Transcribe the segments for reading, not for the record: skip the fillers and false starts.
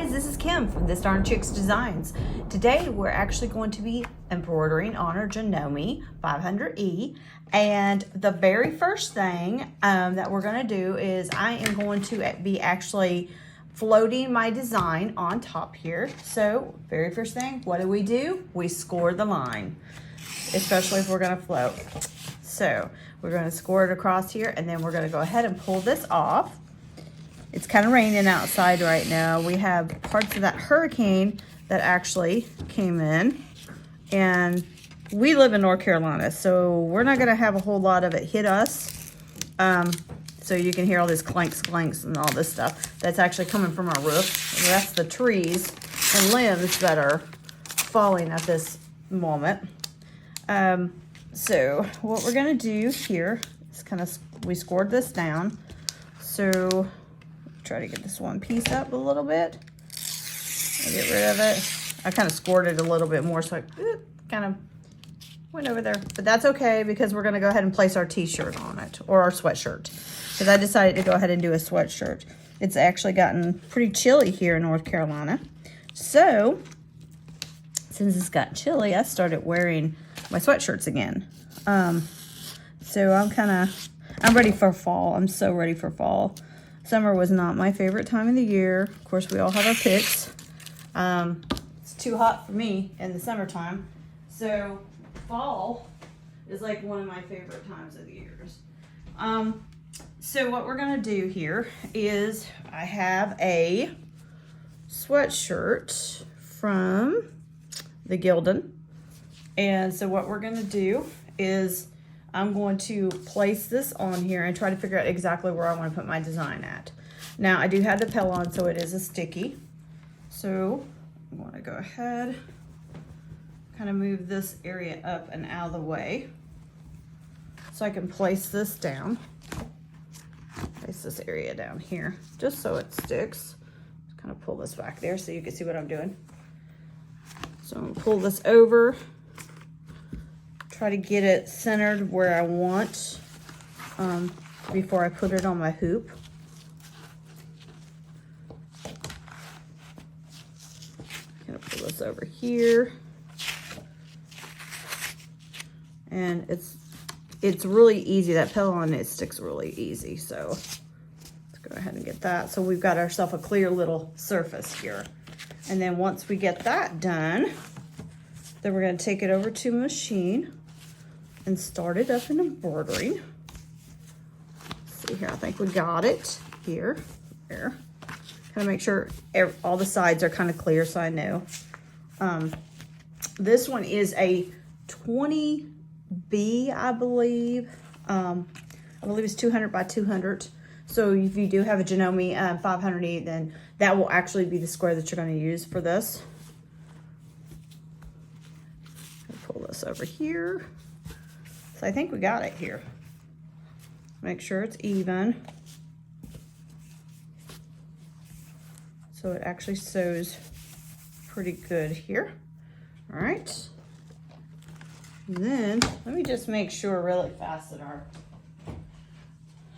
guys, this is Kim from This Darn Chicks Designs. Today we're actually going to be embroidering on our Janome500e, and the very first thing that we're going to do is I am going to be actually floating my design on top here. So very first thing, what do? We score the line, especially if we're going to float. So we're going to score it across here, and then we're going to go ahead and pull this off. It's kind of raining outside right now. We have parts of that hurricane that actually came in, and we live in North Carolina, so we're not going to have a whole lot of it hit us. So you can hear all this clanks, and all this stuff that's actually coming from our roof. And that's the trees and limbs that are falling at this moment. So what we're going to do here is we scored this down. So try to get this one piece up a little bit. I'll get rid of it. I kind of scored it a little bit more, so I kind of went over there. But that's okay, because we're going to go ahead and place our t-shirt on it, or our sweatshirt. Because I decided to go ahead and do a sweatshirt. It's actually gotten pretty chilly here in North Carolina. So, since it's got chilly, I started wearing my sweatshirts again. So I'm ready for fall. I'm so ready for fall. Summer was not my favorite time of the year. Of course, we all have our picks. It's too hot for me in the summertime. So fall is like one of my favorite times of the years. So what we're gonna do here is I have a sweatshirt from the Gildan. And so what we're gonna do is I'm going to place this on here and try to figure out exactly where I want to put my design at. Now, I do have the Pellon, so it is a sticky. So I want to go ahead, kind of move this area up and out of the way so I can place this down. Place this area down here, just so it sticks. Just kind of pull this back there so you can see what I'm doing. So I'm going to pull this over. Try to get it centered where I want before I put it on my hoop. I'm gonna pull this over here, and it's really easy. That Pellon, it sticks really easy. So let's go ahead and get that. So we've got ourselves a clear little surface here, and then once we get that done, then we're going to take it over to machine and start it up in embroidering. Let's see here, I think we got it here. There. Kind of make sure all the sides are kind of clear so I know. This one is a 20B, I believe. I believe it's 200 by 200. So if you do have a Janome500e, then that will actually be the square that you're going to use for this. Pull this over here. So I think we got it here. Make sure it's even. So it actually sews pretty good here. All right. And then let me just make sure really fast that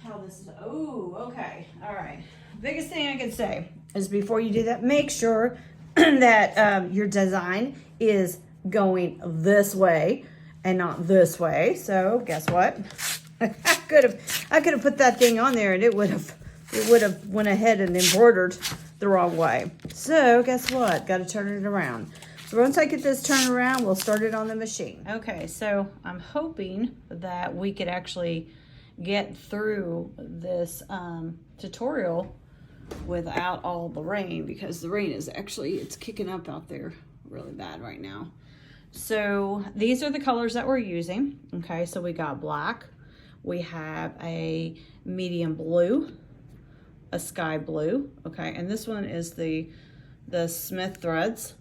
how this is. Oh, okay. All right. Biggest thing I can say is before you do that, make sure that your design is going this way and not this way. So guess what? I could have put that thing on there and it would have went ahead and embroidered the wrong way. So guess what? Got to turn it around. So once I get this turned around, we'll start it on the machine. Okay, so I'm hoping that we could actually get through this tutorial without all the rain, because the rain is actually, it's kicking up out there really bad right now. So these are the colors that we're using. Okay, so we got black, we have a medium blue, a sky blue, okay, and this one is the Smith threads.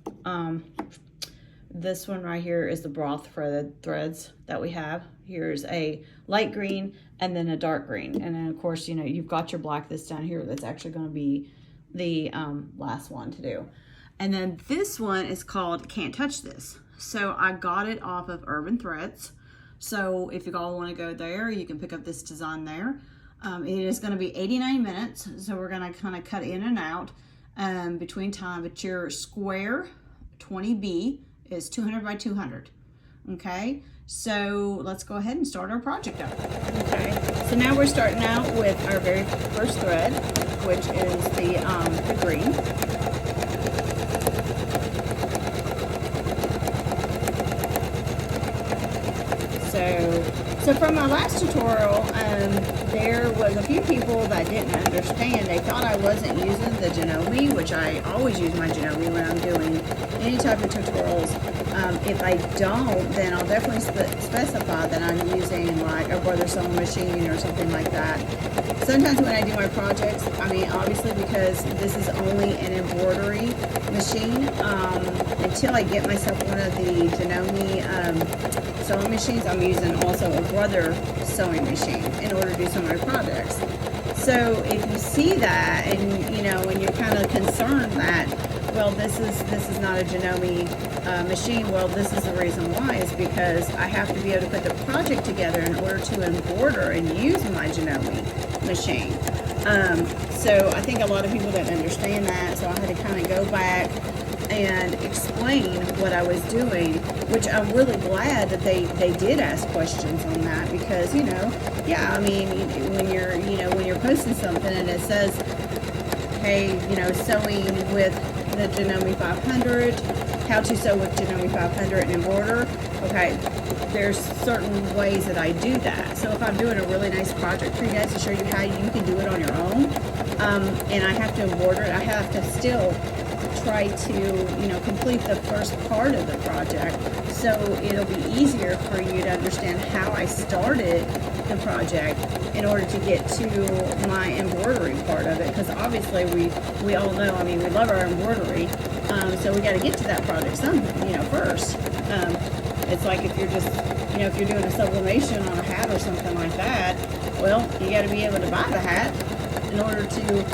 This one right here is the Brothread threads that we have. Here's a light green and then a dark green, and then of course, you know, you've got your black that's down here that's actually going to be the last one to do. And then this one is called Can't Touch This. So I got it off of Urban Threads. So if you all want to go there, you can pick up this design there. It is going to be 89 minutes. So we're going to kind of cut in and out. between time, but your square 20B is 200 by 200. Okay, so let's go ahead and start our project up. Okay, so now we're starting out with our very first thread, which is the green. So from my last tutorial, there was a few people that didn't understand. They thought I wasn't using the Janome, which I always use my Janome when I'm doing any type of tutorials. If I don't, then I'll definitely specify that I'm using like a Brothread sewing machine or something like that. Sometimes when I do my projects, I mean, obviously because this is only an embroidery machine, until I get myself one of the Janome sewing machines, I'm using also a Brothread sewing machine in order to do some of my projects. So if you see that, and you know, when you're kind of concerned that, well, this is not a Janome machine, well, this is the reason why, is because I have to be able to put the project together in order to embroider and use my Janome machine. So I think a lot of people didn't understand that, so I had to kind of go back and explain what I was doing, which I'm really glad that they did ask questions on that, because, you know, yeah, I mean, when you're posting something and it says, hey, you know, sewing with the Janome500, how to sew with Janome500 and embroider. Okay, there's certain ways that I do that. So if I'm doing a really nice project for you guys to show you how you can do it on your own, and I have to embroider it, I have to still try to, you know, complete the first part of the project, so it'll be easier for you to understand how I started the project in order to get to my embroidery part of it, because obviously we all know, I mean, we love our embroidery, so we got to get to that project first. It's like if you're just, you know, if you're doing a sublimation on a hat or something like that, well, you got to be able to buy the hat in order to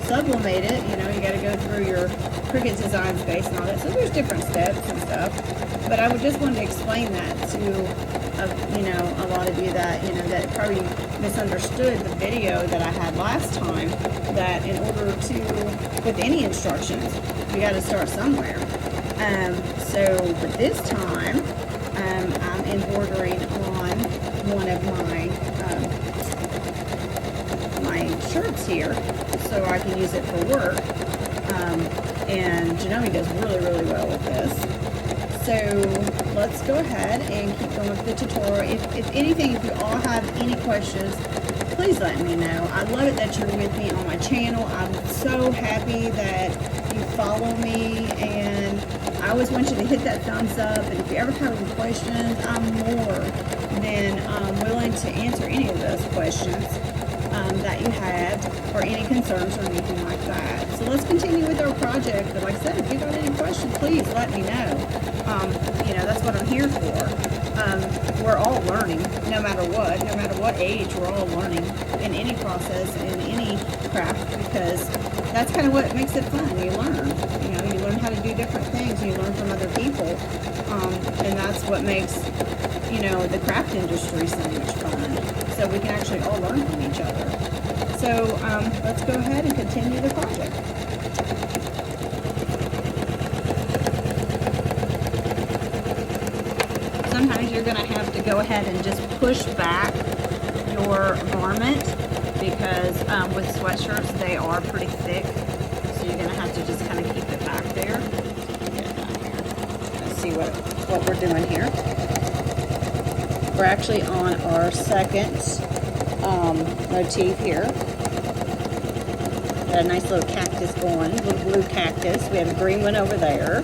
sublimate it. You know, you got to go through your Cricut design space and all that. So there's different steps and stuff. But I would just want to explain that to, you know, a lot of you that, you know, that probably misunderstood the video that I had last time, that in order to, with any instructions, you got to start somewhere. So but this time, I'm embroidering on one of my shirts here, so I can use it for work. And Janome does really well with this. So let's go ahead and keep going with the tutorial. If anything, if you all have any questions, please let me know. I love it that you're with me on my channel. I'm so happy that you follow me, and I always want you to hit that thumbs up. And if you ever have any questions, I'm more than willing to answer any of those questions that you have, or any concerns or anything like that. So let's continue with our project. But like I said, if you got any questions, please let me know. You know, that's what I'm here for. We're all learning, no matter what age, we're all learning in any process, in any craft, because that's kind of what makes it fun. You learn, you know, you learn how to do different things, and you learn from other people, and that's what makes, you know, the craft industry so much fun. So we can actually all learn from each other. So let's go ahead and continue the project. Sometimes you're going to have to go ahead and just push back your garment, because with sweatshirts they are pretty thick, so you're going to have to just kind of keep it back there. Get it down here. Let's see what we're doing here. We're actually on our second motif here. Got a nice little cactus going, little blue cactus. We have a green one over there,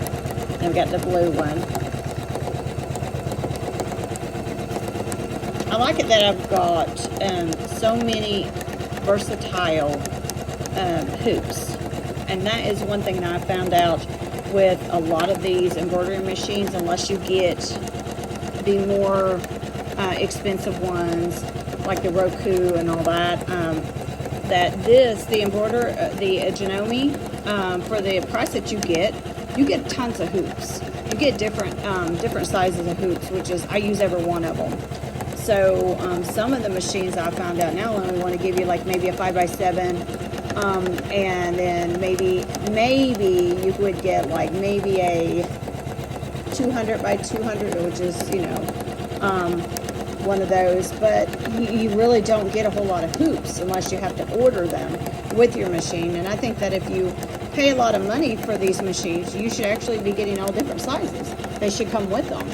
and we've got the blue one. I like it that I've got so many versatile hoops, and that is one thing that I found out with a lot of these embroidery machines, unless you get the more expensive ones like the Roku and all that, that the Janome, for the price that you get tons of hoops. You get different sizes of hoops, which is, I use every one of them. So some of the machines I found out now only want to give you like maybe a 5x7 And then maybe you would get like maybe a 200 by 200, which is, you know, one of those, but you really don't get a whole lot of hoops unless you have to order them with your machine. And I think that if you pay a lot of money for these machines, you should actually be getting all different sizes. They should come with them.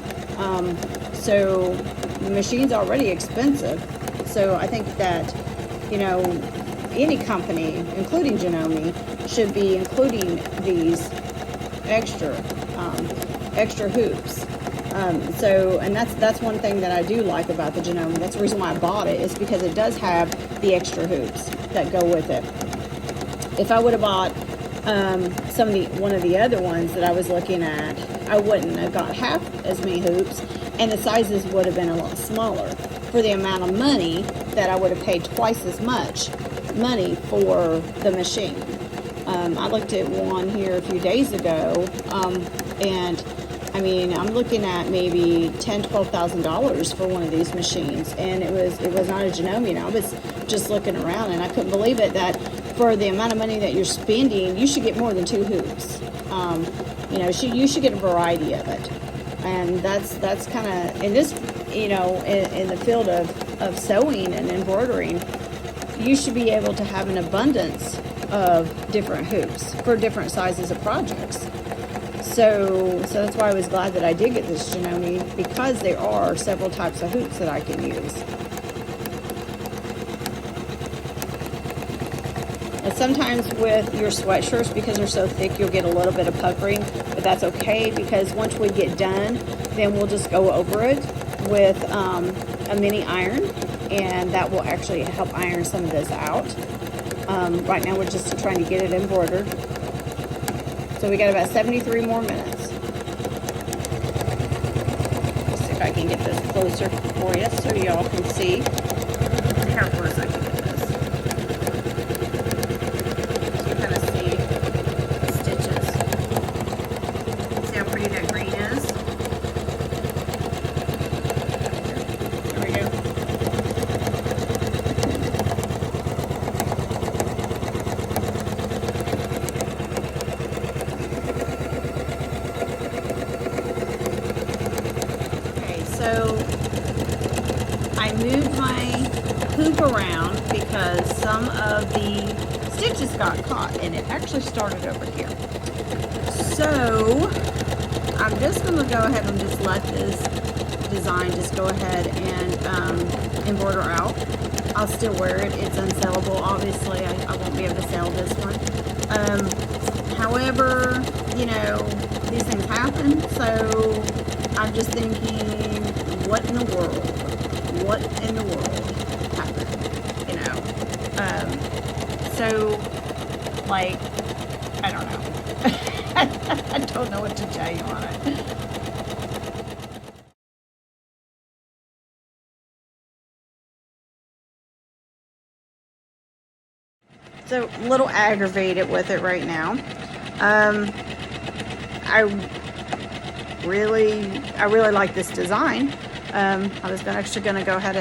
So the machine's already expensive, so I think that, you know, any company, including Janome, should be including these extra hoops. And that's one thing that I do like about the Janome. That's the reason why I bought it, is because it does have the extra hoops that go with it. If I would have bought one of the other ones that I was looking at, I wouldn't have got half as many hoops, and the sizes would have been a lot smaller for the amount of money that I would have paid twice as much money for the machine. I looked at one here a few days ago, and I mean, I'm looking at maybe $10,000–$12,000 for one of these machines, and it was not a Janome. And I was just looking around, and I couldn't believe it, that for the amount of money that you're spending, you should get more than 2 hoops. You know, you should get a variety of it, and that's kind of in this, you know, in the field of sewing and embroidering, you should be able to have an abundance of different hoops for different sizes of projects. So that's why I was glad that I did get this Janome, because there are several types of hoops that I can use. And sometimes with your sweatshirts, because they're so thick, you'll get a little bit of puckering, but that's okay, because once we get done, then we'll just go over it with a mini iron, and that will actually help iron some of this out. Right now we're just trying to get it embroidered. So we got about 73 more minutes. Let's see if I can get this closer for you so y'all can see. Let's see how close I can get this. So you kind of see the stitches. See how pretty that green is? There we go. So I moved my hoop around because some of the stitches got caught, and it actually started over here. So I'm just going to go ahead and just let this design just go ahead and embroider out. I'll still wear it. It's unsellable, obviously. I won't be able to sell this one. However, you know, these things happen, so I'm just thinking, what in the world happened, you know? So, like, I don't know. I don't know what to tell you on it. So, a little aggravated with it right now. I really like this design. I was actually going to go ahead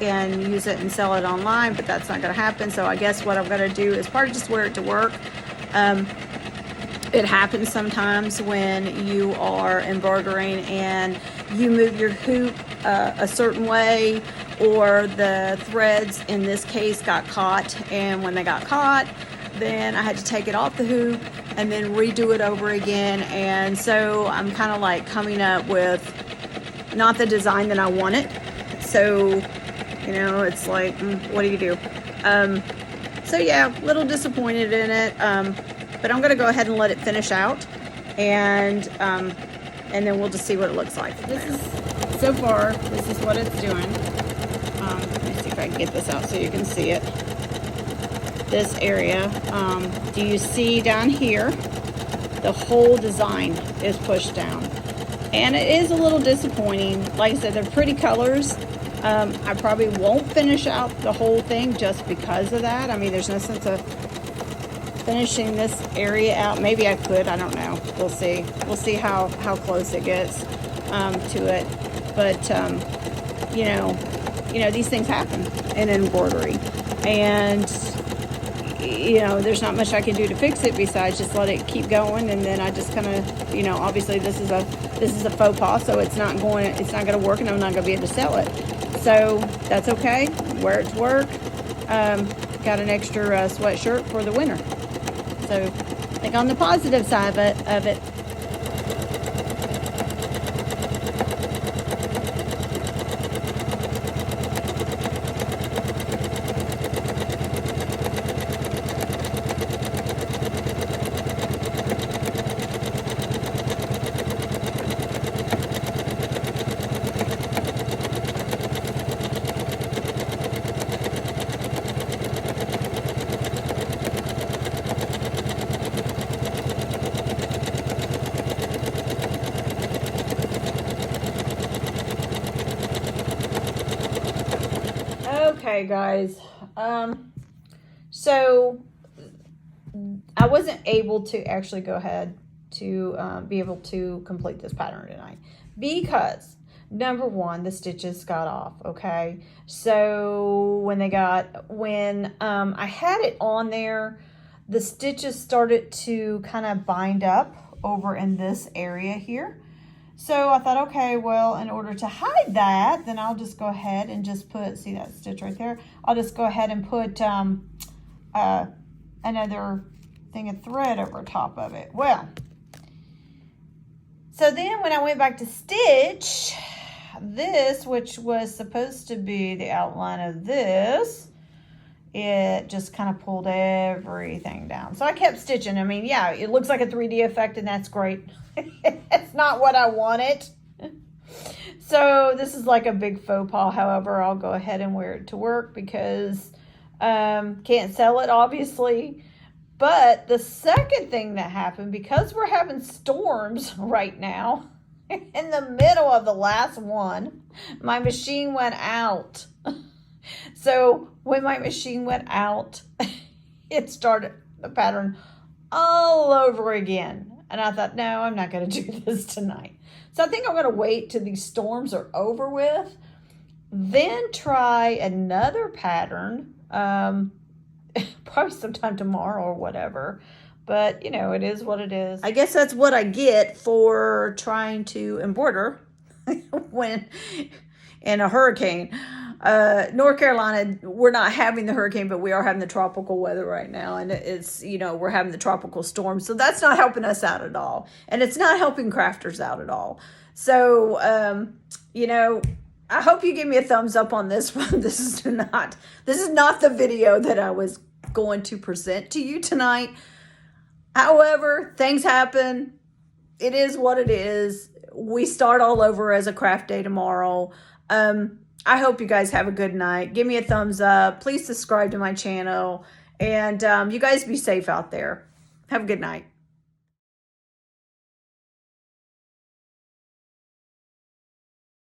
and use it and sell it online, but that's not going to happen. So I guess what I'm going to do is probably just wear it to work. It happens sometimes when you are embroidering and you move your hoop a certain way, or the threads in this case got caught, and when they got caught, then I had to take it off the hoop and then redo it over again. And so I'm kind of like coming up with not the design that I wanted. So, you know, it's like, what do you do? So yeah, a little disappointed in it, but I'm gonna go ahead and let it finish out, and then we'll just see what it looks like. So far, this is what it's doing. Let me see if I can get this out so you can see it. This area, do you see down here, the whole design is pushed down, and it is a little disappointing. Like I said, they're pretty colors. I probably won't finish out the whole thing just because of that. I mean, there's no sense of finishing this area out. Maybe I could, I don't know. We'll see. We'll see how close it gets to it. But you know, these things happen in embroidery, and you know, there's not much I can do to fix it besides just let it keep going. And then I just kind of, you know, obviously this is a faux pas, so it's not going to work, and I'm not going to be able to sell it. So that's okay. Wear it to work. Got an extra sweatshirt for the winter. So think on the positive side of it. Okay, guys, so I wasn't able to actually go ahead to be able to complete this pattern tonight because number one, the stitches got off. Okay, so when I had it on there, the stitches started to kind of bind up over in this area here. So I thought, okay, well, in order to hide that, then I'll just go ahead and just put, see that stitch right there? I'll just go ahead and put another thing of thread over top of it. Well, so then when I went back to stitch this, which was supposed to be the outline of this, it just kind of pulled everything down. So I kept stitching. I mean, yeah, it looks like a 3D effect, and that's great. It's not what I wanted. So this is like a big faux pas. However, I'll go ahead and wear it to work because can't sell it, obviously. But the second thing that happened, because we're having storms right now, in the middle of the last one, my machine went out. So when my machine went out, it started the pattern all over again. And I thought, no, I'm not going to do this tonight. So I think I'm going to wait till these storms are over with, then try another pattern, probably sometime tomorrow or whatever. But, you know, it is what it is. I guess that's what I get for trying to embroider when in a hurricane. North Carolina, we're not having the hurricane, but we are having the tropical weather right now. And it's, you know, we're having the tropical storm. So that's not helping us out at all. And it's not helping crafters out at all. So, you know, I hope you give me a thumbs up on this one. This is not the video that I was going to present to you tonight. However, things happen. It is what it is. We start all over as a craft day tomorrow. I hope you guys have a good night. Give me a thumbs up. Please subscribe to my channel. And you guys be safe out there. Have a good night.